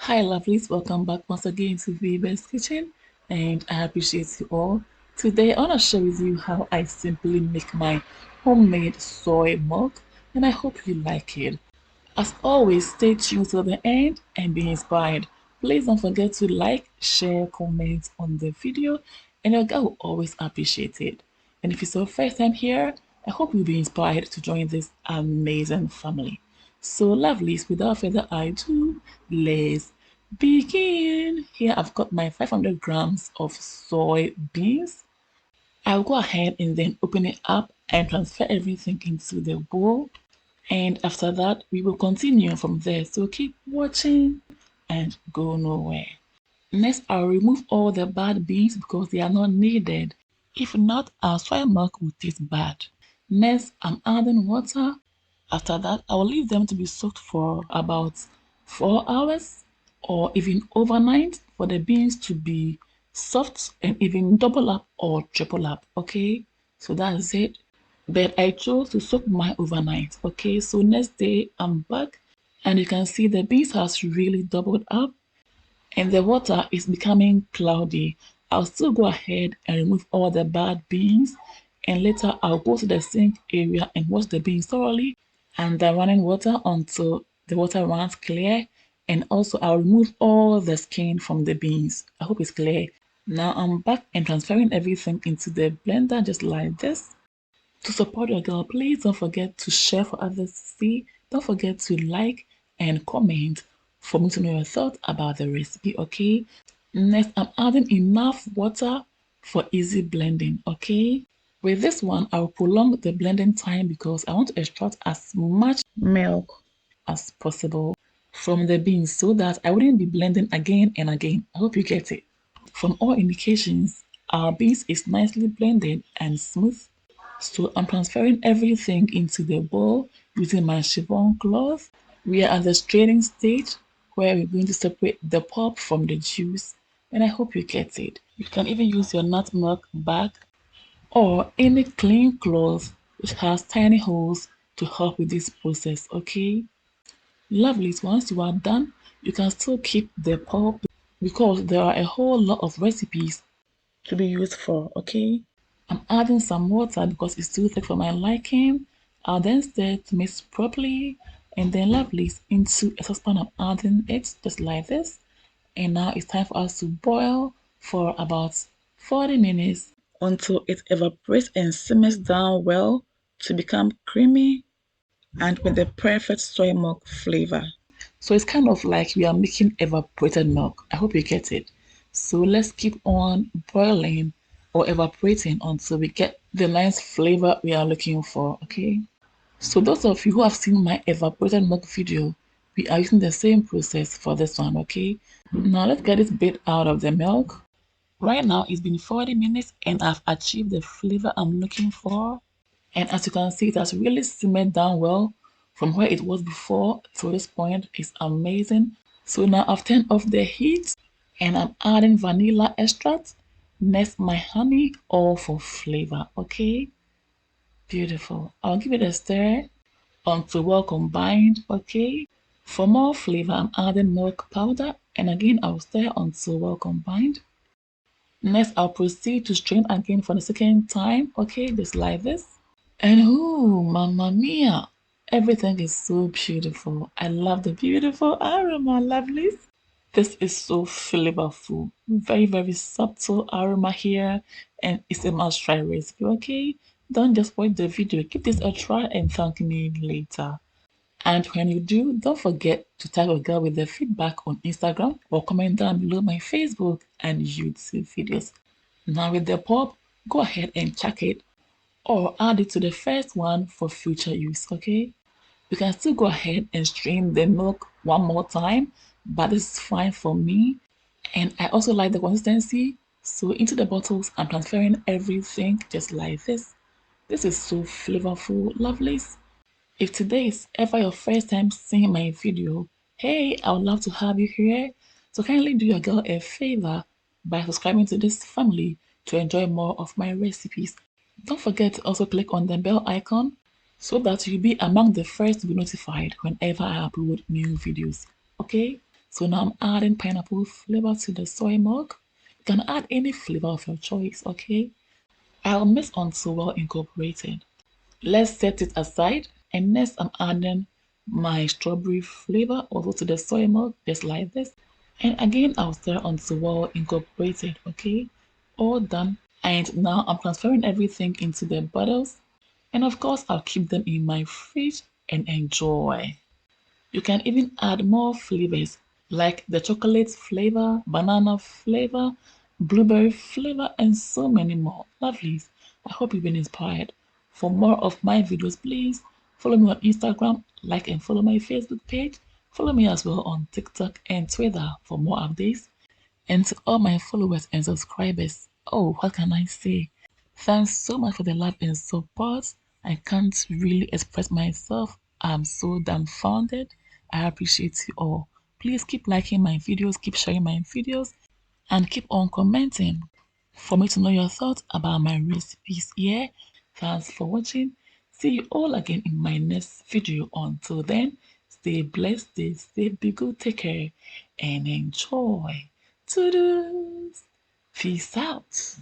Hi lovelies, welcome back once again to Baby's Kitchen, and I appreciate you all. Today I want to share with you how I simply make my homemade soy milk, and I hope you like it. As always, stay tuned till the end and be inspired. Please don't forget to like, share, comment on the video, and your girl will always appreciate it. And if it's your first time here, I hope you'll be inspired to join this amazing family. So, lovelies, without further ado, let's begin. Here I've got my 500 grams of soybeans. I'll go ahead and then open it up and transfer everything into the bowl. And after that, we will continue from there. So keep watching and go nowhere. Next, I'll remove all the bad beans because they are not needed. If not, our soy milk will taste bad. Next, I'm adding water. After that, I will leave them to be soaked for about 4 hours or even overnight for the beans to be soft and even double up or triple up. Okay, so that's it. But I chose to soak mine overnight. Okay, so next day I'm back and you can see the beans has really doubled up and the water is becoming cloudy. I'll still go ahead and remove all the bad beans, and later I'll go to the sink area and wash the beans thoroughly and the running water until the water runs clear, and also I'll remove all the skin from the beans. I hope it's clear. Now I'm back and transferring everything into the blender just like this. To support your girl, please don't forget to share for others to see. Don't forget to like and comment for me to know your thoughts about the recipe, okay? Next, I'm adding enough water for easy blending, okay? With this one, I'll prolong the blending time because I want to extract as much milk as possible from the beans so that I wouldn't be blending again and again. I hope you get it. From all indications, our beans is nicely blended and smooth. So I'm transferring everything into the bowl using my chiffon cloth. We are at the straining stage where we're going to separate the pulp from the juice, and I hope you get it. You can even use your nut milk bag or any clean cloth which has tiny holes to help with this process, okay? Lovelies, once you are done, you can still keep the pulp because there are a whole lot of recipes to be used for, okay? I'm adding some water because it's too thick for my liking. I'll then stir to mix properly, and then lovely into a saucepan. I'm adding it just like this. And now it's time for us to boil for about 40 minutes until it evaporates and simmers down well to become creamy and with the perfect soy milk flavor. So it's kind of like we are making evaporated milk. I hope you get it. So let's keep on boiling or evaporating until we get the nice flavor we are looking for, okay? So those of you who have seen my evaporated milk video, we are using the same process for this one, okay? Now let's get this bit out of the milk. Right now it's been 40 minutes and I've achieved the flavor I'm looking for. And as you can see, it has really simmered down well from where it was before to this point. It's amazing. So now I've turned off the heat and I'm adding vanilla extract. Next, my honey, all for flavor. Okay, beautiful. I'll give it a stir until well combined. Okay, for more flavor, I'm adding milk powder, and again I'll stir until well combined. Next, I'll proceed to strain again for the second time. Okay, just like this. And oh, mamma mia, everything is so beautiful. I love the beautiful aroma, lovelies. This is so flavorful. Very, very subtle aroma here, and it's a must try recipe, okay? Don't just watch the video, give this a try and thank me later. And when you do, don't forget to tag a girl with the feedback on Instagram or comment down below my Facebook and YouTube videos. Now with the pulp, go ahead and check it or add it to the first one for future use, okay? You can still go ahead and strain the milk one more time, but this is fine for me. And I also like the consistency. So into the bottles, I'm transferring everything just like this. This is so flavorful, lovelies. If today is ever your first time seeing my video, hey, I would love to have you here. So kindly do your girl a favor by subscribing to this family to enjoy more of my recipes. Don't forget to also click on the bell icon so that you'll be among the first to be notified whenever I upload new videos. Okay? So now I'm adding pineapple flavor to the soy milk. You can add any flavor of your choice, okay? I'll mix until well incorporated. Let's set it aside. And next I'm adding my strawberry flavor also to the soy milk, just like this. And again, I'll stir until well incorporated, okay? All done. And now I'm transferring everything into the bottles. And of course, I'll keep them in my fridge and enjoy. You can even add more flavors like the chocolate flavor, banana flavor, blueberry flavor, and so many more. Lovelies, I hope you've been inspired. For more of my videos, please follow me on Instagram, like and follow my Facebook page. Follow me as well on TikTok and Twitter for more updates. And to all my followers and subscribers, oh, what can I say? Thanks so much for the love and support. I can't really express myself. I'm so dumbfounded. I appreciate you all. Please keep liking my videos, keep sharing my videos, and keep on commenting for me to know your thoughts about my recipes here. Thanks for watching. See you all again in my next video. Until then, stay blessed, stay safe, be good, take care, and enjoy. Toodles. Peace out.